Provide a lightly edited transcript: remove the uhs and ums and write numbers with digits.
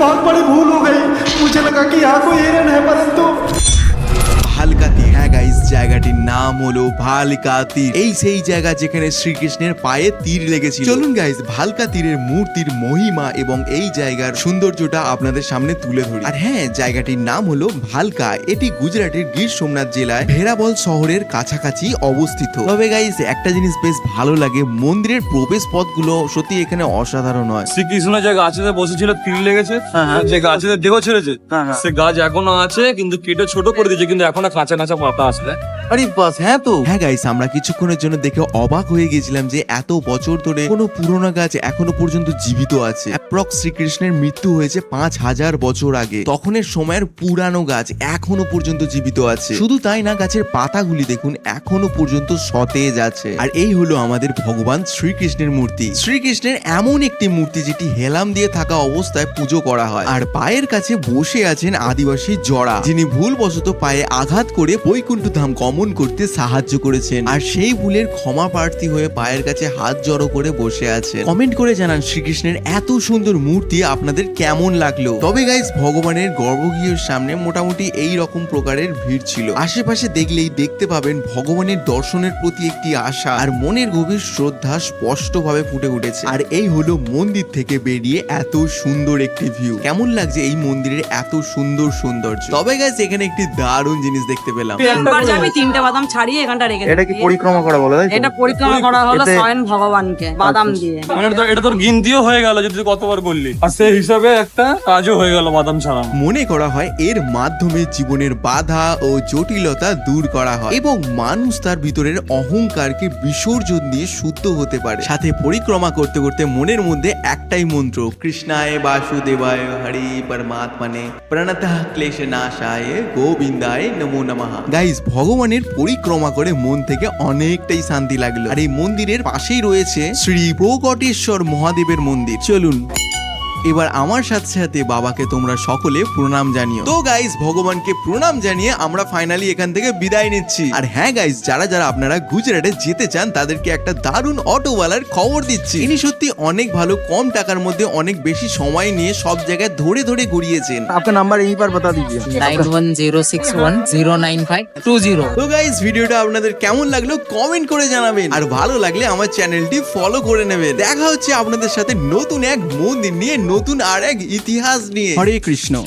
बहुत बड़ी भूल हो गई। मुझे लगा कि यहाँ कोई हिरन है, परंतु ভালকা তীর। হ্যাঁ গাইস, জায়গাটির নাম হলো ভালকা তীর। এই সেই জায়গা যেখানে শ্রীকৃষ্ণের পায়ে তীর লেগেছিল। চলুন গাইস, ভালকা তীরের মূর্তির মহিমা এবং এই জায়গার সৌন্দর্যটা আপনাদের সামনে তুলে ধরি। আর হ্যাঁ, জায়গাটির নাম হলো ভালকা। এটি গুজরাটের গির সোমনাথ জেলায় ভেরাবল শহরের কাছাকাছি অবস্থিত। তবে গাইস, একটা জিনিস বেশ ভালো লাগে, মন্দিরের প্রবেশ পথগুলো সত্যি এখানে অসাধারণ হয়। শ্রীকৃষ্ণ যে গাছেতে বসেছিল তীর লেগেছে, যে গাছেতে দেহ ছেড়েছে, সে গাছ এখনো আছে, কিন্তু কেটে ছোট করে দিয়েছে, কিন্তু এখনো কাঁচা কাঁচা পাতা আসলে। আরে বাস, হ্যাঁ তো। হ্যাঁ গাইস, আমরা কিছুক্ষণের জন্য দেখে অবাক হয়ে গেছিলাম যে এত বছর ধরে কোনো পুরোনো গাছ এখনো পর্যন্ত জীবিত আছে। অ্যাপ্রক্স শ্রীকৃষ্ণের মৃত্যু হয়েছে 5000 বছর আগে। তখনের সময়ের পুরানো গাছ এখনো পর্যন্ত জীবিত আছে। শুধু তাই না, গাছের পাতাগুলি দেখুন এখনো পর্যন্ত সতেজ আছে। আর এই হলো আমাদের ভগবান শ্রীকৃষ্ণের মূর্তি। শ্রীকৃষ্ণের এমন একটি মূর্তি যেটি হেলাম দিয়ে থাকা অবস্থায় পুজো করা হয়। আর পায়ের কাছে বসে আছেন আদিবাসী জড়া, যিনি ভুলবশত পায়ে আঘাত করে বৈকুণ্ঠ ধাম গমন করতে সাহায্য করেছেন। আর সেই ভুলের ক্ষমা প্রার্থী হয়ে পায়ের কাছে হাত জড়ো করে বসে আছেন। কমেন্ট করে জানান শ্রীকৃষ্ণের এত সুন্দর মূর্তি আপনাদের কেমন লাগলো। তবে গাইস, ভগবানের গর্ভগৃহের সামনে মোটামুটি এই রকম প্রকারের ভিড় ছিল। আশেপাশে দেখলেই দেখতে পাবেন ভগবানের দর্শনের প্রতি একটি আশা আর মনের গভীর শ্রদ্ধা স্পষ্টভাবে ফুটে উঠেছে। আর এই হলো মন্দির থেকে বেরিয়ে এত সুন্দর একটি ভিউ। কেমন লাগছে এই মন্দিরের এত সুন্দর সৌন্দর্য? তবে গাইস, এখানে একটি দারুণ জিনিস দেখতে পেলাম। একবার যে আমি 3টে বাদাম ছাড়িয়ে এখানটা রেখে এটা কি দিয়েছি। পরিক্রমা করা বলে, তাই তো? এটা পরিক্রমা করা হলো এতে- স্বয়ং ভগবানকে বাদাম দিয়ে। মানে এটা তোর গিনতিও হয়ে গেল যে তুই কতবার বললি, আর সেই হিসাবে একটা কাজও হয়ে গেল বাদাম ছাড়া। মনে করা হয় এর মাধ্যমে জীবনের বাধা ও জটিলতা দূর করা হয় এবং মানুষ তার ভিতরের অহংকারকে বিসর্জন দিয়ে শুদ্ধ হতে পারে। সাথে পরিক্রমা করতে করতে মনের মধ্যে একটাই মন্ত্র, কৃষ্ণায় বাসুদেবায় হরি পরমাত্মনে প্রণতঃ ক্লেশ নাশায় গোবিন্দায় নমো নমঃ। গাইস, ভগবানের পরিক্রমা করে মন থেকে অনেকটাই শান্তি লাগলো। আর এই মন্দিরের পাশেই রয়েছে শ্রী প্রকটেশ্বর মহাদেবের মন্দির। চলুন এবার আমার সাথে সাথে বাবাকে তোমরা সকলে প্রণাম জানিও। তো গাইস, ভগবানকে প্রণাম জানিয়ে আমরা ফাইনালি এখান থেকে বিদায় নিচ্ছি। আর হ্যাঁ গাইস, যারা যারা আপনারা গুজরাটে যেতে চান তাদেরকে একটা দারুণ অটোওয়ালার খবর দিচ্ছি। ইনি সত্যি অনেক ভালো, কম টাকার মধ্যে অনেক বেশি সময় নিয়ে সব জায়গায় ধরে ধরে ঘুরিয়েছেন। आपका नंबर यहीं पर बता दीजिए। 9106109520। তো গাইস, ভিডিওটা আপনাদের কেমন লাগলো কমেন্ট করে জানাবেন। আর ভালো লাগলে আমার চ্যানেলটি ফলো করে নেবেন। দেখা হচ্ছে আপনাদের সাথে নতুন এক মন্দির নিয়ে, নতুন আর এক ইতিহাস নিয়ে। হরে কৃষ্ণ।